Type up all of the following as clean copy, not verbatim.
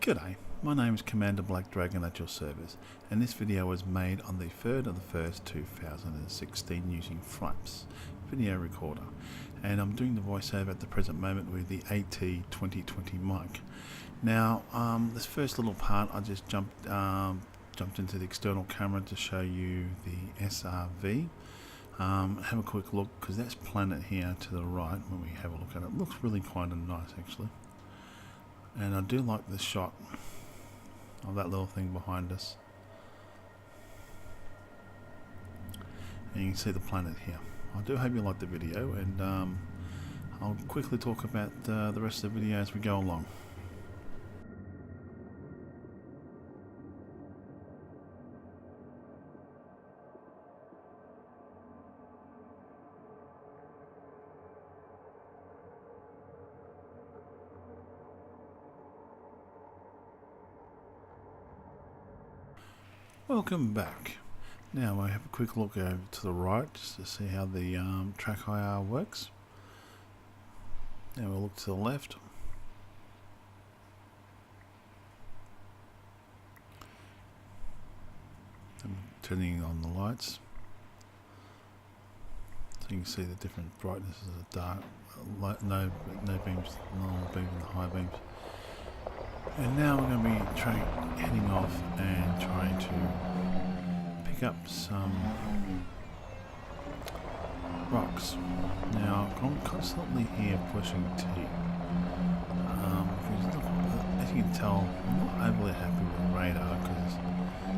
G'day, my name is Commander Black Dragon at your service, and this video was made on the 3rd of the 1st 2016 using Fraps Video Recorder, and I'm doing the voiceover at the present moment with the AT2020 mic. Now this first little part I just jumped into the external camera to show you the SRV. Have a quick look, because that's planet here to the right. When we have a look at it, it looks really kind of nice actually. And I do like the shot of that little thing behind us. And you can see the planet here. I do hope you like the video, and I'll quickly talk about the rest of the video as we go along. Welcome back. Now I have a quick look over to the right just to see how the track IR works. Now we'll look to the left. I'm turning on the lights so you can see the different brightnesses of dark, no beams, normal beams and high beams. And now we're going to be heading off and trying to pick up some rocks. Now I'm constantly here pushing T. As you can tell, I'm not overly happy with the radar, because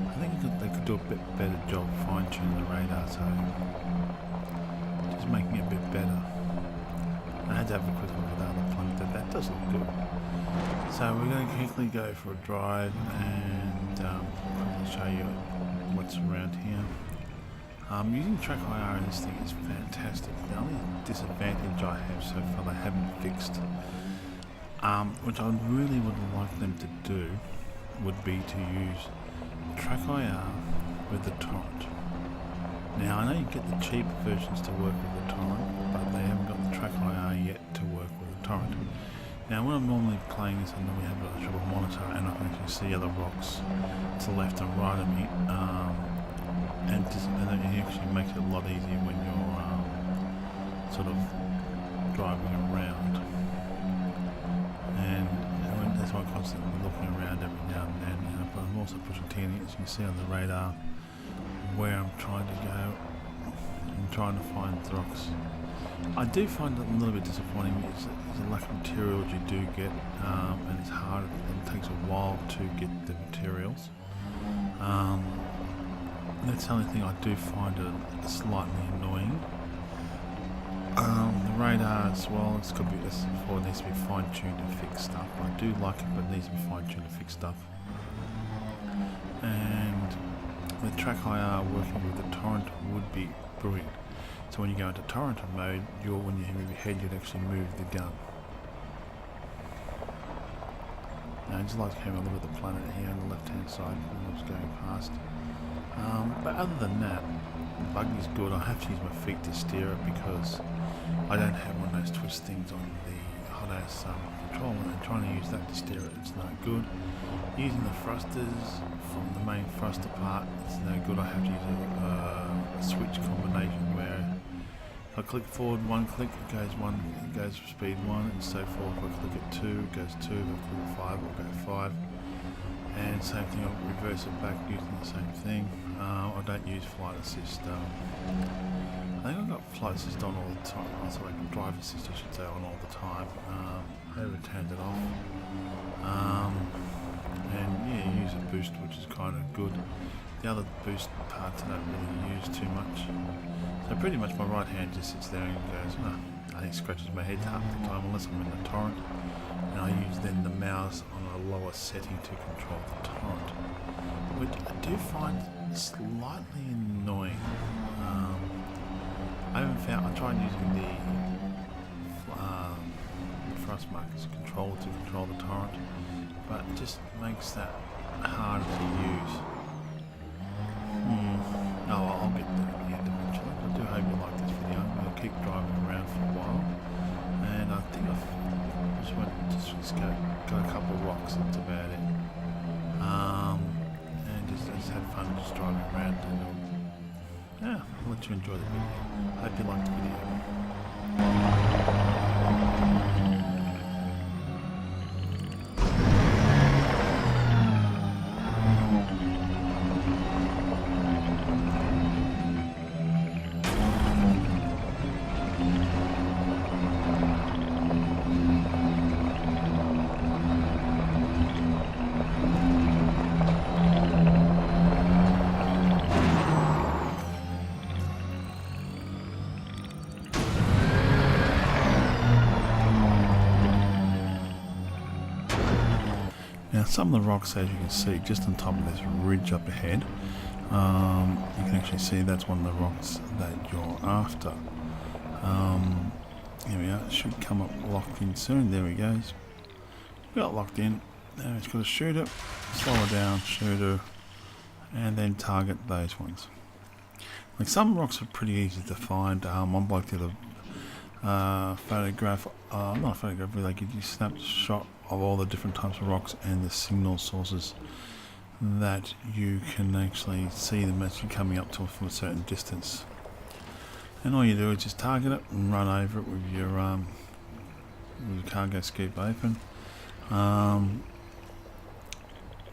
I think they could do a bit better job fine-tuning the radar, so just making it a bit better. I had to have a quick look at the other planet. That does look good. So we're going to quickly go for a drive and quickly show you what's around here. Using track IR in this thing is fantastic. The only disadvantage I have so far they haven't fixed, which I really would like them to do, would be to use track IR with the torrent. Now I know you get the cheap versions to work with the torrent, but they haven't got the track IR yet to work with the torrent. Now when I'm normally playing this, I normally have a triple monitor and I can actually see other rocks to the left and right of me, and it actually makes it a lot easier when you're sort of driving around. And that's why I'm constantly looking around every now and then. But I'm also pushing T, as you can see on the radar, where I'm trying to go and trying to find the rocks. I do find it a little bit disappointing. It's the lack of materials you do get, and it's hard. It takes a while to get the materials. That's the only thing I do find it slightly annoying. The radar as well, it needs to be fine-tuned and fixed up. I do like it, but it needs to be fine-tuned and fixed up. And the track IR working with the torrent would be brilliant. So when you go into torrent mode, when you move your head, you'd actually move the gun. Now, I just like to have a look at the planet here on the left-hand side when I was going past. But other than that, the buggy's good. I have to use my feet to steer it because I don't have one of those twist things on the hot-ass controller, and trying to use that to steer it, it's no good. Using the thrusters from the main thruster part, it's no good. I have to use a switch combination where if I click forward one click, it goes speed 1 and so forth. If I click it 2, it goes 2. If I click it 5, it'll go 5. And same thing, I'll reverse it back using the same thing. I don't use flight assist. I think I've got flight assist on all the time. Oh, sorry, drive assist I should say, on all the time. I haven't turned it off. And yeah, use a boost, which is kind of good. The other boost parts I don't really use too much. So pretty much my right hand just sits there and goes, I think scratches my head half the time, unless I'm in the torrent. And I use then the mouse on a lower setting to control the torrent, which I do find slightly annoying. I tried using the thrust markers controller to control the torrent, but it just makes that harder to use. I'll get there at the end eventually. I do hope you like this video. I'm going to keep driving around for a while, and I think I've just got a couple of rocks, that's about it. and just had fun just driving around. And yeah, I'll let you enjoy the video. Hope you liked the video. Now some of the rocks, as you can see, just on top of this ridge up ahead, you can actually see that's one of the rocks that you're after. Here we are, it should come up locked in soon. There we go. Got locked in. Now it's got to shoot it, slow it down, shoot it, and then target those ones. Like some rocks are pretty easy to find. One bloke did a photograph, not a photograph, but they give you a snapshot of all the different types of rocks and the signal sources that you can actually see them actually coming up to from a certain distance. And all you do is just target it and run over it with your cargo scoop open. I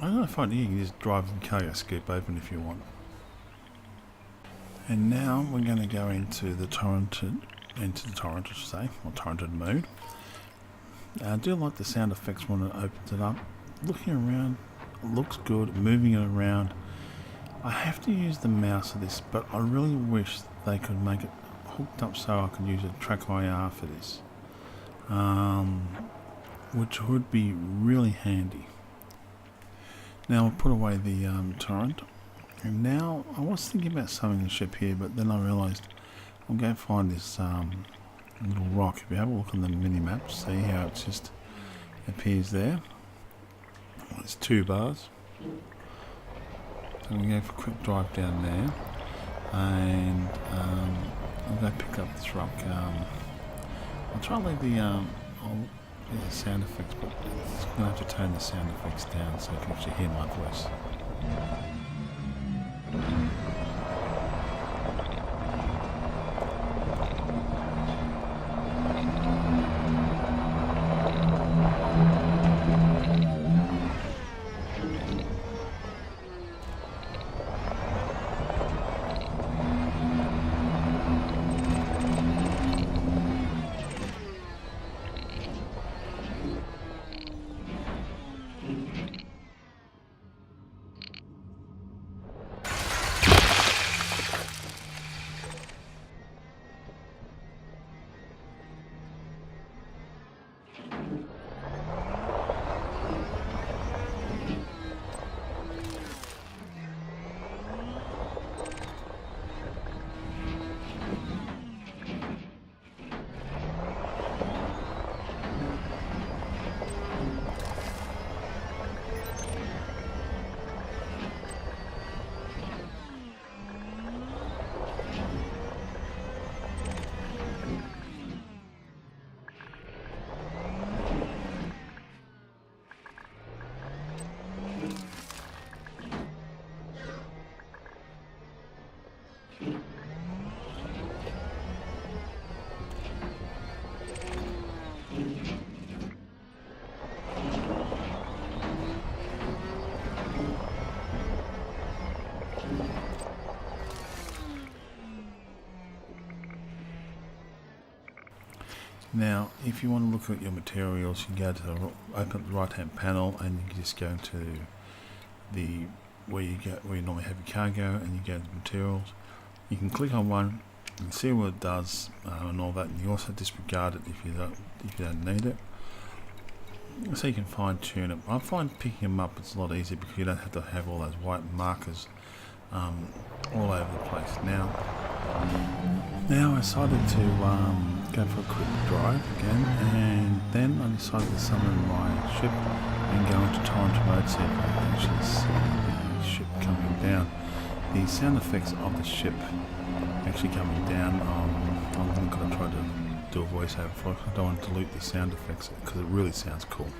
don't know if you can just drive the cargo scoop open if you want. And now we're going to go into the torrented mode. I do like the sound effects when it opens it up. Looking around, it looks good. Moving it around, I have to use the mouse for this, but I really wish they could make it hooked up so I could use a track IR for this, which would be really handy. Now I'll put away the torrent, and now I was thinking about something to ship here, but then I realised I'll go find this little rock. If you have a look on the mini map, see how it just appears there. Well, it's 2 bars. So we'll go for a quick drive down there, and I'll go pick up this rock. I'll try and leave the sound effects, but it's going to have to turn the sound effects down so you can actually hear my voice. Now, if you want to look at your materials, you can go to the open the right-hand panel, and you can just go into the where you normally have your cargo, and you go to materials. You can click on one, you can see what it does and all that, and you also disregard it if you don't need it. So you can fine-tune it. I find picking them up it's a lot easier because you don't have to have all those white markers all over the place. Now I decided to go for a quick drive again, and then I decided to summon my ship and go into torrent mode, see if I can actually see the ship coming down. The sound effects of the ship actually coming down, I'm going to try to do a voiceover for it. I don't want to dilute the sound effects because it really sounds cool.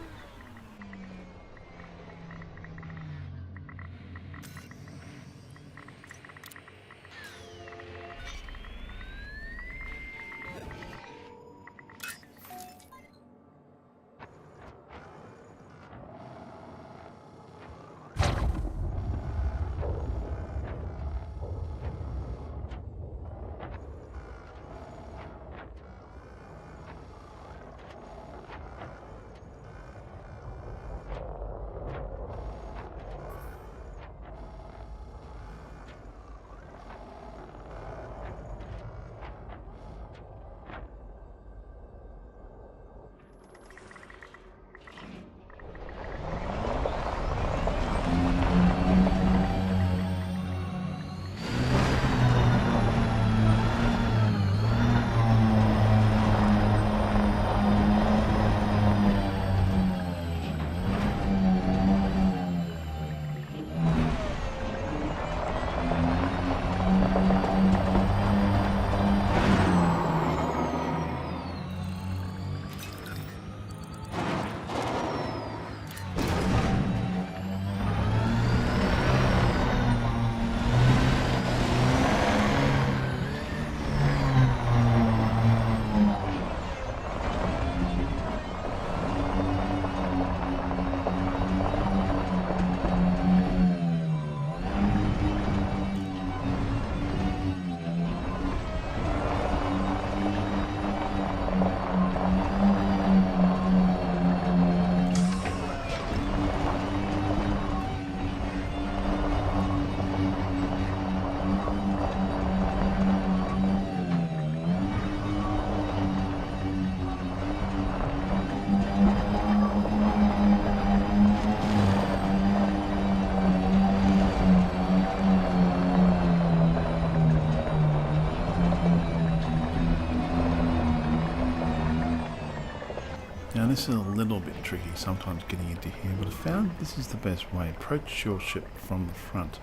is a little bit tricky sometimes getting into here, but I found this is the best way. Approach your ship from the front,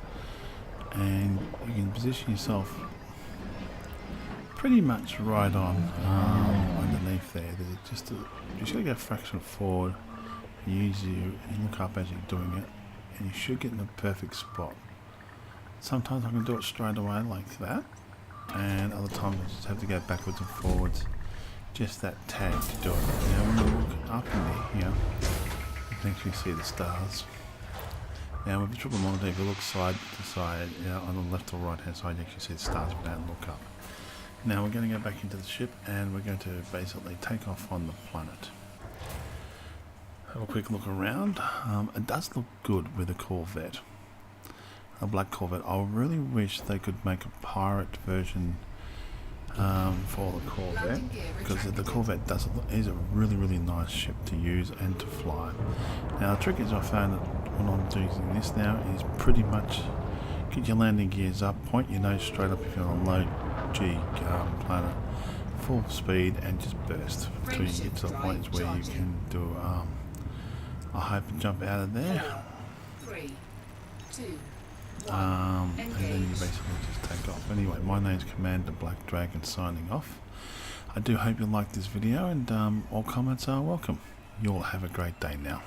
and you can position yourself pretty much right on underneath there. There's just you just got to go a fraction forward, you look up as you're doing it, and you should get in the perfect spot. Sometimes I can do it straight away like that, and other times I just have to go backwards and forwards, just that tag to do it. Now when you look up in there here, you can actually see the stars. Now with the triple monitor, if you look side to side, on the left or right hand side, you actually see the stars without look up. Now we're going to go back into the ship and we're going to basically take off on the planet. Have a quick look around. It does look good with a Corvette, a black Corvette. I really wish they could make a pirate version for the Corvette, because the Corvette is a really nice ship to use and to fly. Now the trick is, I found that when I'm using this now is pretty much get your landing gears up, point your nose straight up if you're on a low G planet, full speed, and just burst until you get to the point where you can do a hyper jump out of there. 3, 2, and then you basically just take off. Anyway, my name's Commander Black Dragon signing off. I do hope you liked this video, and all comments are welcome. You all have a great day now.